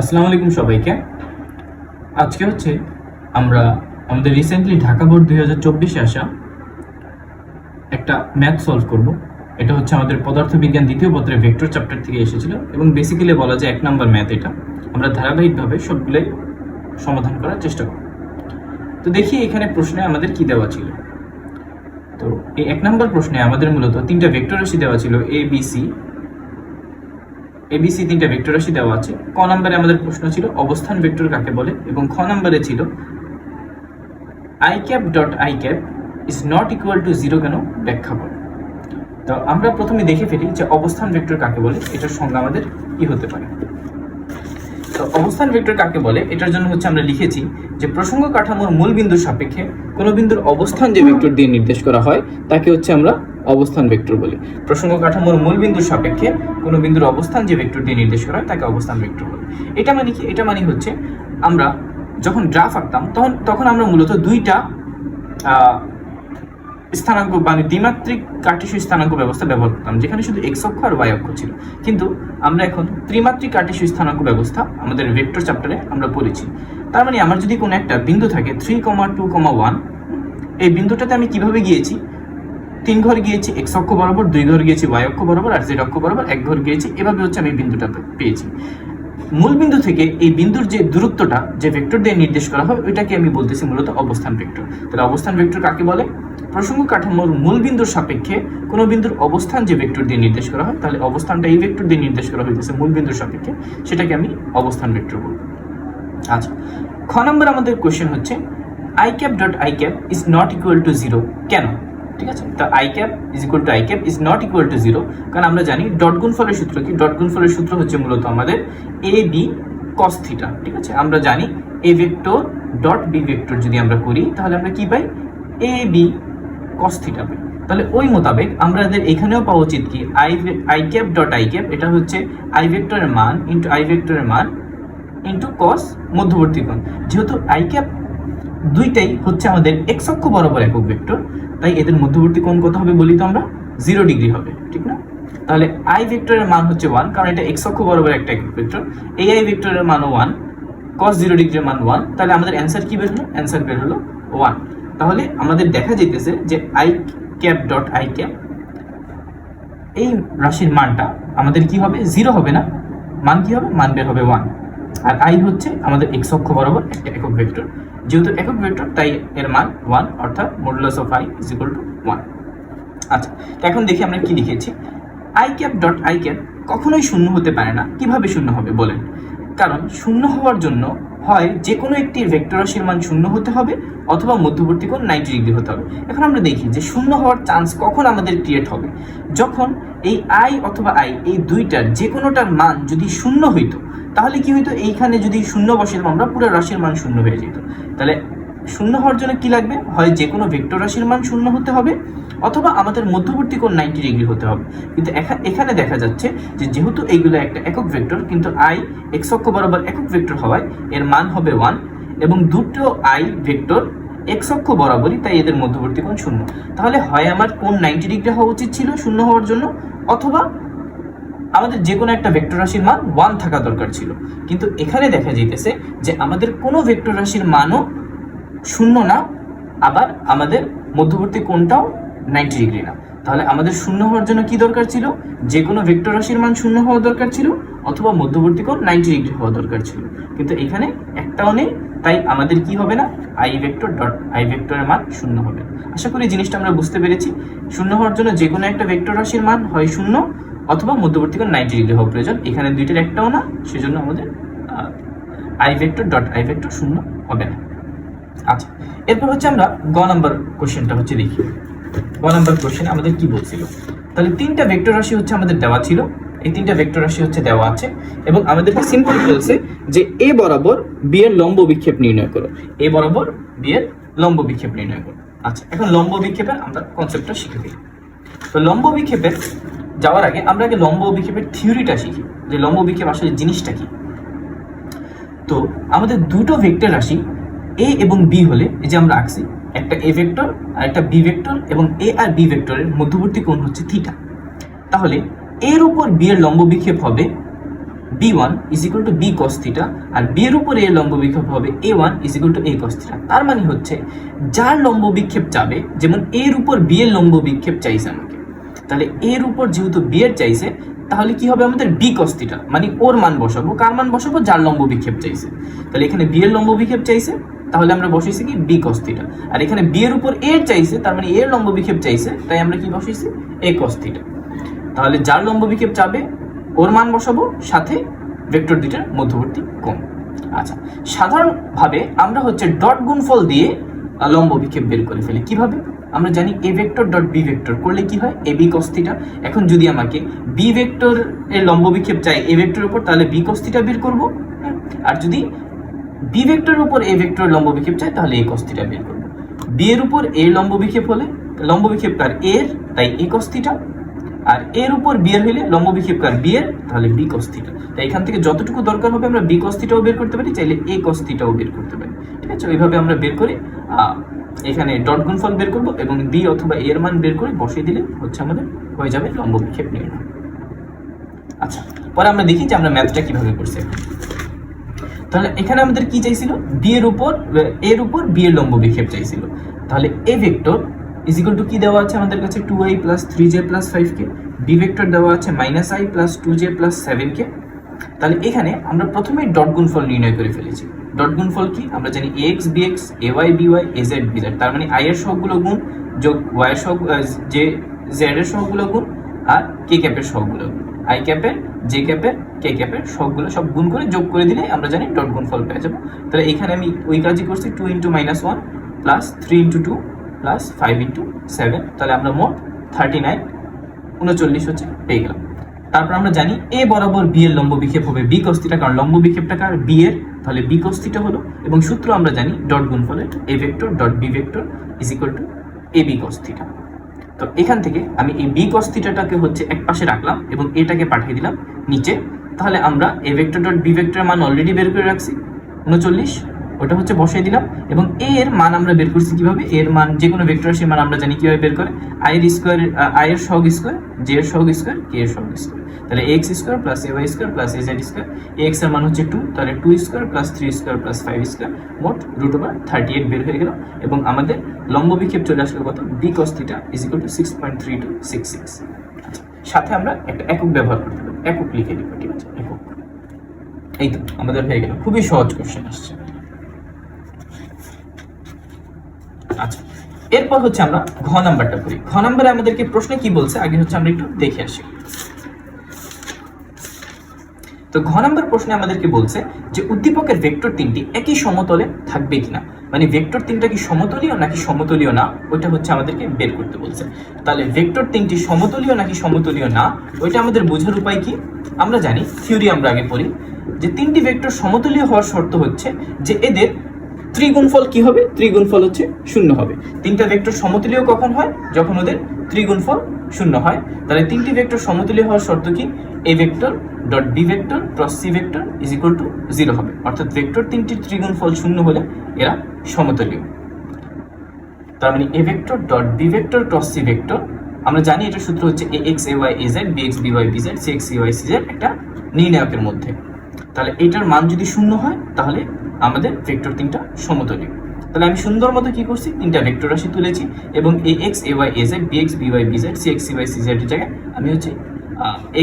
আসসালামু আলাইকুম সবাইকে। আজকে হচ্ছে আমরা আমাদের রিসেন্টলি ঢাকা বোর্ড 2024-এ আসা একটা ম্যাথ সলভ করব। এটা হচ্ছে আমাদের পদার্থবিজ্ঞান দ্বিতীয় পত্রের ভেক্টর চ্যাপ্টার থেকে এসেছিল এবং বেসিক্যালি বলা যায় 1 নম্বর ম্যাথ। এটা আমরা ধারাবাহিকভাবে সবগুলোই সমাধান করার চেষ্টা করব। তো দেখি এখানে প্রশ্নে আমাদের কি দেওয়া ছিল। তো এই 1 নম্বর প্রশ্নে আমাদের মূলত তিনটা ভেক্টর রাশি দেওয়া ছিল এবিসি তিনটা ভেক্টর রাশি দেওয়া আছে। ক নম্বরে আমাদের প্রশ্ন ছিল অবস্থান ভেক্টর কাকে বলে এবং খ নম্বরে ছিল i cap dot i cap is not equal to 0 কেন ব্যাখ্যা করো। তো আমরা প্রথমে দেখে ফেলি যে অবস্থান ভেক্টর কাকে বলে, এটার সংজ্ঞা আমাদের কি হতে পারে। তো অবস্থান ভেক্টর কাকে বলে, এটার জন্য হচ্ছে আমরা লিখেছি যে প্রসঙ্গ কাঠামোর মূল বিন্দুর সাপেক্ষে কোনো বিন্দুর অবস্থান যে ভেক্টর দিয়ে নির্দেশ করা হয় তাকে হচ্ছে আমরা অবস্থান ভেক্টর বলি। প্রসঙ্গ কাঠামোর মূল বিন্দুর সাপেক্ষে কোনো বিন্দুর অবস্থান যে ভেক্টর দিয়ে নির্দেশ করা হয় তাকে অবস্থান ভেক্টর বলে। এটা মানে কি? এটা মানে হচ্ছে আমরা যখন গ্রাফ আঁকতাম তখন আমরা মূলত দুইটা স্থানাঙ্ক মানে দ্বিমাত্রিক কার্টেসীয় স্থানাঙ্ক ব্যবস্থা ব্যবহার করতাম, যেখানে শুধু এক্স অক্ষ আর ওয়াই অক্ষ ছিল। কিন্তু আমরা এখন ত্রিমাত্রিক কার্টেসীয় স্থানাঙ্ক ব্যবস্থা আমাদের ভেক্টর চ্যাপ্টারে আমরা পড়েছি। তার মানে আমার যদি কোনো একটা বিন্দু থাকে 3,2,1, এই বিন্দুটাতে আমি কিভাবে গিয়েছি? 3 ঘর গিয়েছি এক্স অক্ষ বরাবর, 2 ঘর গিয়েছি ওয়াই অক্ষ বরাবর, আর জেড অক্ষ বরাবর 1 ঘর গিয়েছি। এভাবে হচ্ছে আমি বিন্দুটা পেয়েছি। মূল বিন্দু থেকে এই বিন্দুর যে দূরত্বটা যে ভেক্টর দিয়ে নির্দেশ করা হয় ওইটাকে আমি বলতেছি মূলত অবস্থান ভেক্টর। তাহলে অবস্থান ভেক্টর কাকে বলে? প্রসঙ্গ কাঠামোর মূল বিন্দুর সাপেক্ষে কোনো বিন্দুর অবস্থান যে ভেক্টর দিয়ে নির্দেশ করা হয়, তাহলে অবস্থানটা এই ভেক্টর দিয়ে নির্দেশ করা হইতেছে মূল বিন্দুর সাপেক্ষে, সেটাকে আমি অবস্থান ভেক্টর বলব। আচ্ছা, খ নম্বর আমাদের কোশ্চেন হচ্ছে i cap dot i cap is not equal to 0 কেন? ঠিক আছে, তো i cap is equal two i cap is not equal to 0, কারণ আমরা জানি ডট গুণফলের সূত্র কি? ডট গুণফলের সূত্র হচ্ছে মূলত আমাদের a b cos থিটা। ঠিক আছে, আমরা জানি a vector dot b vector যদি আমরা করি তাহলে আমরা কি পাই? a b cos থিটা পাই। তাহলে ওই মোতাবেক আমাদের এখানেও পাওয়া উচিত কি? i cap dot i cap, এটা হচ্ছে i ভেক্টরের মান ইনটু i ভেক্টরের মান ইনটু cos মধ্যবর্তী কোণ। যেহেতু i cap দুইটাই হচ্ছে আমাদের এক্স অক্ষ বরাবর একক ভেক্টর, তাই এদের মধ্যবর্তী কোণ কত হবে বলি তো আমরা? 0 ডিগ্রি হবে, ঠিক না? তাহলে i ভেক্টরের মান হচ্ছে 1, কারণ এটা এক্স অক্ষ বরাবর একটা একক ভেক্টর। এই i ভেক্টরের মানও 1, cos 0 ডিগ্রির মান 1, তাহলে আমাদের অ্যান্সার কি বের হলো? অ্যান্সার বের হলো 1। তাহলে আমাদের দেখা যাইতেছে যে i cap dot i cap এই রাশির মানটা আমাদের কি হবে? 0 হবে না, মান কি হবে? মান বের হবে 1। আর i হচ্ছে আমাদের এক্স অক্ষ বরাবর একটা একক ভেক্টর, যেহেতু একক ভেক্টর তাই এর মান 1, অর্থাৎ modulus of i is equal two 1। আচ্ছা, তো এখন দেখি আমরা কি লিখেছি। i cap dot i cap কখনোই শূন্য হতে পারে না। কিভাবে শূন্য হবে বলেন? কারণ শূন্য হওয়ার জন্য হয় যে কোনো একটি ভেক্টর রাশির মান শূন্য হতে হবে অথবা মধ্যবর্তী কোণ 90 ডিগ্রি হতে হবে। এখন আমরা দেখি যে শূন্য হওয়ার চান্স কখন আমাদের ক্রিয়েট হবে? যখন এই i অথবা i এই দুইটার যে কোনোটার মান যদি শূন্য হইতো, তাহলে কি হইতো? এইখানে যদি শূন্য বসাইতাম আমরা, পুরো রাশির মান শূন্য হয়ে যেত। তাহলে শূন্য হওয়ার জন্য কি লাগবে? হয় যে কোনো ভেক্টর রাশির মান শূন্য হতে হবে অথবা আমাদের মধ্যবর্তী কোণ 90 ডিগ্রি হতে হবে। কিন্তু এখানে দেখা যাচ্ছে যে যেহেতু এইগুলো একটা একক ভেক্টর, কিন্তু i এক্স অক্ষ বরাবর একক ভেক্টর হওয়ায় এর মান হবে 1, এবং দুটো i ভেক্টর এক্স অক্ষ বরাবরই, তাই এদের মধ্যবর্তী কোণ শূন্য। তাহলে হয় আমার কোণ 90 ডিগ্রি হওয়া উচিত ছিল শূন্য হওয়ার জন্য, অথবা আমাদের যে কোনো একটা ভেক্টর রাশির মান 1 থাকা দরকার ছিল। কিন্তু এখানে দেখা যাইতেছে যে আমাদের কোনো ভেক্টর রাশির মানও শূন্য না, আবার আমাদের মধ্যবর্তী কোণটাও 90 ডিগ্রি না। তাহলে আমাদের শূন্য হওয়ার জন্য কি দরকার ছিল? যে কোনো ভেক্টর রাশির মান শূন্য হওয়া দরকার ছিল অথবা মধ্যবর্তী কোণ 90 ডিগ্রি হওয়া দরকার ছিল। কিন্তু এখানে একটাও নেই, তাই আমাদের কি হবে না? i ভেক্টর ডট i ভেক্টরের মান শূন্য হবে। আশা করি জিনিসটা আমরা বুঝতে পেরেছি। শূন্য হওয়ার জন্য যে কোনো একটা ভেক্টর রাশির মান হয় শূন্য অথবা মধ্যবর্তী কোণ 90 ডিগ্রি হওয়া প্রয়োজন। এখানে দুইটার একটাও না, সেজন্য আমাদের i vector dot i vector শূন্য হবে না। আচ্ছা, এরপর হচ্ছে আমরা গ নাম্বার কোশ্চেনটা হচ্ছে দেখি। গ নাম্বার কোশ্চেন আমাদের কি বলছিল? তাহলে তিনটা ভেক্টর রাশি হচ্ছে আমাদের দেওয়া ছিল, এই তিনটা ভেক্টর রাশি হচ্ছে দেওয়া আছে, এবং আমাদেরকে সিম্পল বলছে যে a বরাবর b এর লম্ব বিক্ষেপ নির্ণয় করো। a বরাবর b এর লম্ব বিক্ষেপ নির্ণয় করো। আচ্ছা, এখন লম্ব বিক্ষেপের আমরা কনসেপ্টটা শিখে দিই। তো লম্ব বিক্ষেপের যাওয়ার আগে আমরা আগে লম্ব বিক্ষেপের থিওরিটা শিখি, যে লম্ব বিক্ষেপ আসলে জিনিসটা কি। তো আমাদের দুটো ভেক্টর রাশি a এবং b হলে, এই যে আমরা আঁকছি একটা a ভেক্টর আর একটা b ভেক্টর, এবং a আর b ভেক্টরের মধ্যবর্তী কোণ হচ্ছে থিটা। তাহলে এর উপর b এর লম্ব বিক্ষেপ হবে b1 is equal to b cos theta, আর b এর উপর a এর লম্ব বিক্ষেপ হবে a1 is equal to a cos theta. তার মানে হচ্ছে যার লম্ব বিক্ষেপ যাবে, যেমন a এর উপর b এর লম্ব বিক্ষেপ চাইছে আমাকে, তাহলে a এর উপর যেহেতু b এর চাইছে, তাহলে কি হবে আমাদের b cos থিটা, মানে ওর মান বসাবো, কার মান বসাবো, যার লম্ব বিক্ষেপ চাইছে। তাহলে এখানে b এর লম্ব বিক্ষেপ চাইছে, তাহলে আমরা বসাইছি কি b cos থিটা, আর এখানে b এর উপর a এর চাইছে, তার মানে a এর লম্ব বিক্ষেপ চাইছে, তাই আমরা কি বসাইছি a cos থিটা। তাহলে যার লম্ব বিক্ষেপ যাবে ওর মান বসাবো, সাথে ভেক্টর দুইটার মধ্যবর্তী কোণ। আচ্ছা, সাধারণভাবে আমরা হচ্ছে ডট গুণফল দিয়ে লম্ব বিক্ষেপ বের করে ফেলি। কিভাবে? আমরা জানি a vector dot b vector করলে কি হয়, ab cos থিটা। এখন যদি আমাকে b ভেক্টর এর লম্ব বিক্ষেপ চাই a ভেক্টরের উপর, তাহলে b cos থিটা বের করব, আর যদি b ভেক্টরের উপর a ভেক্টরের লম্ব বিক্ষেপ চাই তাহলে a cos থিটা বের করব। b এর উপর a লম্ব বিক্ষেপ হলে লম্ব বিক্ষেপ কার a এর, তাই a cos থিটা, আর এর উপর b এর হইলে লম্ব বিক্ষেপ কার b এর, তাহলে b cos থিটা। তাই এখান থেকে যতটুকু দরকার হবে আমরা b cos থিটাও বের করতে পারি, চাইলে a cos থিটাও বের করতে পারি। ঠিক আছে, ওইভাবে আমরা বের করে এখানে ডট গুণফল বের করব এবং b অথবা a এর মান বের করে বসিয়ে দিলে হচ্ছে আমাদের হয়ে যাবে লম্ব বিক্ষেপ নির্ণয়। আচ্ছা, পরে আমরা দেখি যে আমরা ম্যাথটা কিভাবে করছি। তাহলে এখানে আমাদের কি চাইছিল, b এর উপর b এর লম্ব বিক্ষেপ চাইছিল। তাহলে a vector is equal two কি দেওয়া আছে আমাদের কাছে, 2i plus 3j plus 5k, b vector দেওয়া আছে -i plus 2j plus 7k। তাহলে এখানে আমরা প্রথমেই ডট গুণফল নির্ণয় করে ফেলেছি। ডট গুণফল কি আমরা জানি, ax bx ay by az bz, তার মানে i এর সহগগুলো গুণ যোগ y এর সহগ, z এর সহগগুলো গুণ আর k ক্যাপের সহগগুলো গুণ, i ক্যাপের j ক্যাপের k ক্যাপের সহগগুলো সব গুণ করে যোগ করে দিলে আমরা জানি ডট গুণফল পেয়ে যাব। তাহলে এখানে আমি ওই কাজই করছি, 2 × -1 প্লাস 3 × 2 প্লাস 5 × 7, তাহলে আমরা মোট 39 হচ্ছে পেয়ে গেলাম। তারপর আমরা জানি a বরাবর b এর লম্ব বিক্ষেপ হবে b cos থিটা, কারণ লম্ব বিক্ষেপটা কার, b এর, তাহলে b cos থিটা হলো, এবং সূত্র আমরা জানি ডট গুণফলের a vector dot b vector is equal to ab cos theta. তো এখান থেকে আমি এই b cos থিটাটাকে হচ্ছে এক পাশে রাখলাম এবং এটাকে পাঠিয়ে দিলাম নিচে। তাহলে আমরা a ভেক্টর ডট b ভেক্টরের মান অলরেডি বের করে রাখছি 39, ওটা হচ্ছে বসিয়ে দিলাম, এবং a এর মান আমরা বের করছি কিভাবে, এর মান যে কোনো ভেক্টর রাশির মান আমরা জানি কিভাবে বের করে, i এর স্কয়ার, i এর সহগ স্কয়ার, j এর সহগ স্কয়ার, k এর সহগ স্কয়ার। তাহলে ax square plus ay square plus az square, ax এর মান হচ্ছে 2, তাহলে 2 square plus 3 square plus 5 square, মোট √38 বের হয়ে গেল, এবং আমাদের লম্ব বিক্ষেপ চলে আসলো কত, b cos theta is equal two 6.3266। সাথে আমরা একটা একক ব্যবহার করতে পারি, একক লিখে দিব। ঠিক আছে, একক। এই তো আমাদের হয়ে গেল, খুবই সহজ কোশ্চেন আসছে। আচ্ছা, এরপর হচ্ছে আমরা ঘ নাম্বারটা করি। ঘ নাম্বারে আমাদেরকে প্রশ্নে কি বলছে আগে হচ্ছে আমরা একটু দেখে আসি। তো ঘ নাম্বার প্রশ্নে আমাদেরকে বলছে যে উদ্দীপকের ভেক্টর তিনটি একই সমতলে থাকবে কিনা, মানে ভেক্টর তিনটা কি সমতলীয় নাকি সমতলীয় না, ওইটা হচ্ছে আমাদেরকে বের করতে বলছে। তাহলে ভেক্টর তিনটি সমতলীয় নাকি সমতলীয় না, ওইটা আমাদের বোঝার উপায় কি, আমরা জানি থিওরি আমরা আগে পড়ি যে তিনটি ভেক্টর সমতলীয় হওয়ার শর্ত হচ্ছে যে এদের ত্রিগুণফল কি হবে, ত্রিগুণফল হচ্ছে 0 হবে। তিনটা ভেক্টর সমতলীয় কখন হয়, যখন ওদের ত্রিগুণফল 0 হয়। তাহলে তিনটি ভেক্টর সমতলীয় হওয়ার শর্ত কি, a vector dot b vector cross c vector is equal two 0 হবে, অর্থাৎ ভেক্টর তিনটির ত্রিগুণফল 0 হলে এরা সমতলীয়। তার মানে a vector dot b vector cross c vector, আমরা জানি এটা সূত্র হচ্ছে ax ay az bx by bz cx cy cz একটা নির্ণায়কের মধ্যে। তাহলে এটার মান যদি 0 হয় তাহলে আমাদের ভেক্টর তিনটা সমতলীয়। তাহলে আমি সুন্দর মতো কি করছি, তিনটা ভেক্টর রাশি তুলেছি এবং ax ay az bx by bz cx cy cz এর জায়গায় আমি হচ্ছে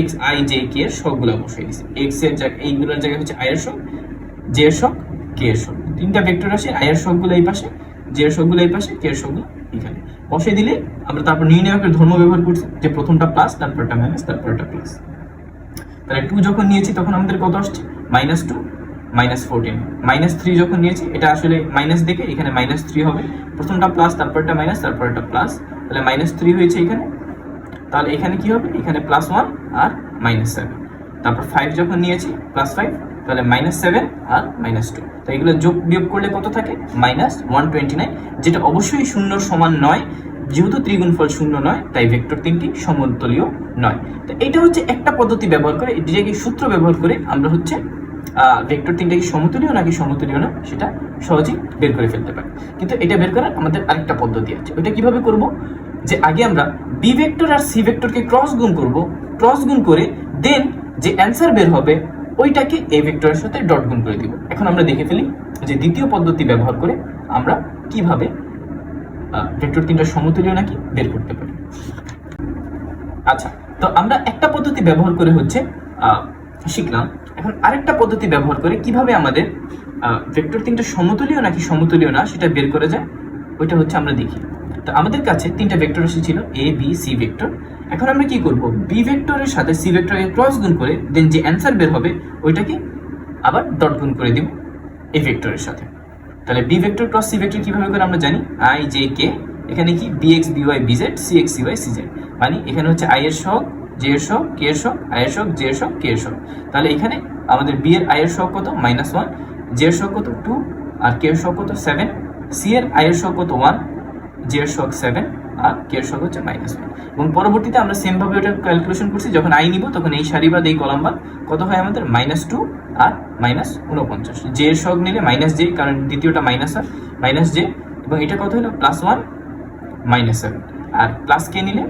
x i j k এর সবগুলো বসিয়ে দিয়েছি। x এর জায়গায় এইগুলোর জায়গায় হচ্ছে i এর সব, j এর সব, k এর সব। তিনটা ভেক্টর রাশি, i এর সবগুলো এই পাশে, j এর সবগুলো এই পাশে, k এর সবগুলো এখানে বসিয়ে দিলে আমরা তারপর নির্ণায়কের ধর্ম ব্যবহার করছি, যে প্রথমটা প্লাস, তারপরটা মাইনাস, তারপরটা প্লাস। তাহলে 2 যখন নিয়েছি তখন আমাদের কত আসছে, -2 -14, -3 যখন নিয়েছি এটা আসলে মাইনাস দেখে এখানে -3 হবে, প্রথমটা প্লাস, তারপরটা মাইনাস, তারপরটা প্লাস, তাহলে -3 হয়েছে এখানে। তাহলে এখানে কি হবে, এখানে +1 আর -7। তারপর 5 যখন নিয়েছি +5, তাহলে -7 আর -2, তো এগুলো যোগ বিয়োগ করলে কত থাকে, -129, যেটা অবশ্যই 0 সমান নয়, যেহেতু ত্রিগুণফল 0 নয় তাই ভেক্টর তিনটি সমতলীয় নয়। তো এটা হচ্ছে একটা পদ্ধতি ব্যবহার করে, এটাকে সূত্র ব্যবহার করে আমরা হচ্ছে ভেক্টর তিনটা কি সমতলীয় নাকি সমতলীয় না সেটা সহজেই বের করে ফেলতে পারি। কিন্তু এটা বের করার আমাদের আরেকটা পদ্ধতি আছে, ওটা কিভাবে করব, যে আগে আমরা বি ভেক্টর আর সি ভেক্টরকে ক্রস গুণ করব, ক্রস গুণ করে দেন যে অ্যান্সার বের হবে ওইটাকে এই ভেক্টরের সাথে ডট গুণ করে দিব। এখন আমরা দেখে ফেলি যে দ্বিতীয় পদ্ধতি ব্যবহার করে আমরা কিভাবে ভেক্টর 3টা সমতুল্য নাকি বের করতে পারি। আচ্ছা, তো আমরা একটা পদ্ধতি ব্যবহার করে হচ্ছে শিখলাম। এখন আরেকটা পদ্ধতি ব্যবহার করে কিভাবে আমাদের ভেক্টর 3টা সমতুল্য নাকি সমতুল্য না সেটা বের করা যায়, ওইটা হচ্ছে আমরা দেখি। তো আমাদের কাছে 3টা ভেক্টর এসেছিল এ বি সি ভেক্টর। এখন আমরা কি করব, বি ভেক্টরের সাথে সি ভেক্টরকে ক্রস গুণ করে দেন যে অ্যান্সার বের হবে ওইটাকে আবার ডট গুণ করে দিব এই ভেক্টরের সাথে। তাহলে B vector cross C vector কিভাবে করে আমরা জানি, আই জে কে, এখানে কি B X B Y B Z, C X C Y C Z, মানে এখানে হচ্ছে আই এর সহগ, জে এর সহগ, কে এর সহগ, আই এর সহগ, জে এর সহগ, কে এর সহগ। তাহলে এখানে আমাদের বি এর আই এর সহগ কত -1, জে এর সহগ কত 2, আর কে এর সহগ কত 7, সি এর আই এর সহগ কত 1, জে এর সহগ 7, আর কে এর সহগ হচ্ছে -1। এবং পরবর্তীতে আমরা সেম ভাবে ওটা ক্যালকুলেশন করছি, যখন আই নিব তখন এই সারি বাদ এই কলাম বাদ কত হয় আমাদের -2 আর -49। জে এর সহগ নিলে -j, কারণ দ্বিতীয়টা মাইনাস হয়, -j, এবং এটা কত হলো +1 -7, আর প্লাস কে নিলে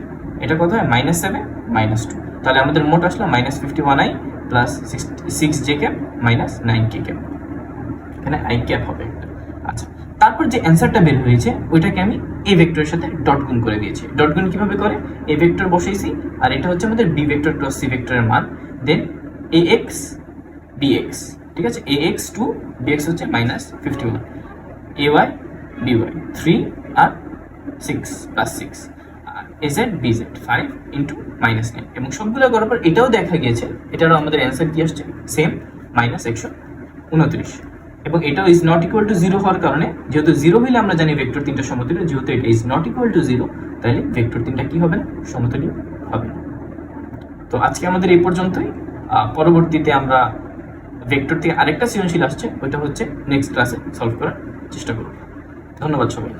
এটা কত হয় -7 -2। তাহলে আমাদের মোট আসলো -51i plus 6j cap -9k cap, এখানে i ক্যাপ হবে একটা। আচ্ছা, তারপর যে অ্যান্সারটা বের হয়েছে ওইটাকে আমি এ ভেক্টরের সাথে ডট গুণ করে দিয়েছি। ডট গুণ কিভাবে করে, এ ভেক্টর বসাইছি আর এটা হচ্ছে আমাদের বি ভেক্টর ক্রস সি ভেক্টরের মান, দেন ax bx, ঠিক আছে, ax 2 bx হচ্ছে -51, ay by 3 আর 6 প্লাস 6, আর az bz 5 ইন্টু -9, এবং সবগুলো করার পর এটাও দেখা গিয়েছে এটারও আমাদের অ্যান্সার কি আসছে সেম -129, এবং এটাও ইজ নট ইকুয়াল টু 0 হওয়ার কারণে, যেহেতু 0 হইলে আমরা জানি ভেক্টর 3টা সমতুল্য, যেহেতু এটা ইজ নট ইকুয়াল টু 0 তাহলে ভেক্টর 3টা কি হবে না, সমতুল্য হবে না। তো আজকে আমাদের এই পর্যন্তই। পরবর্তীতে আমরা ভেক্টর থেকে আরেকটা সৃজনশীল আসছে, ওইটা হচ্ছে নেক্সট ক্লাসে সলভ করার চেষ্টা করব। ধন্যবাদ সবাই।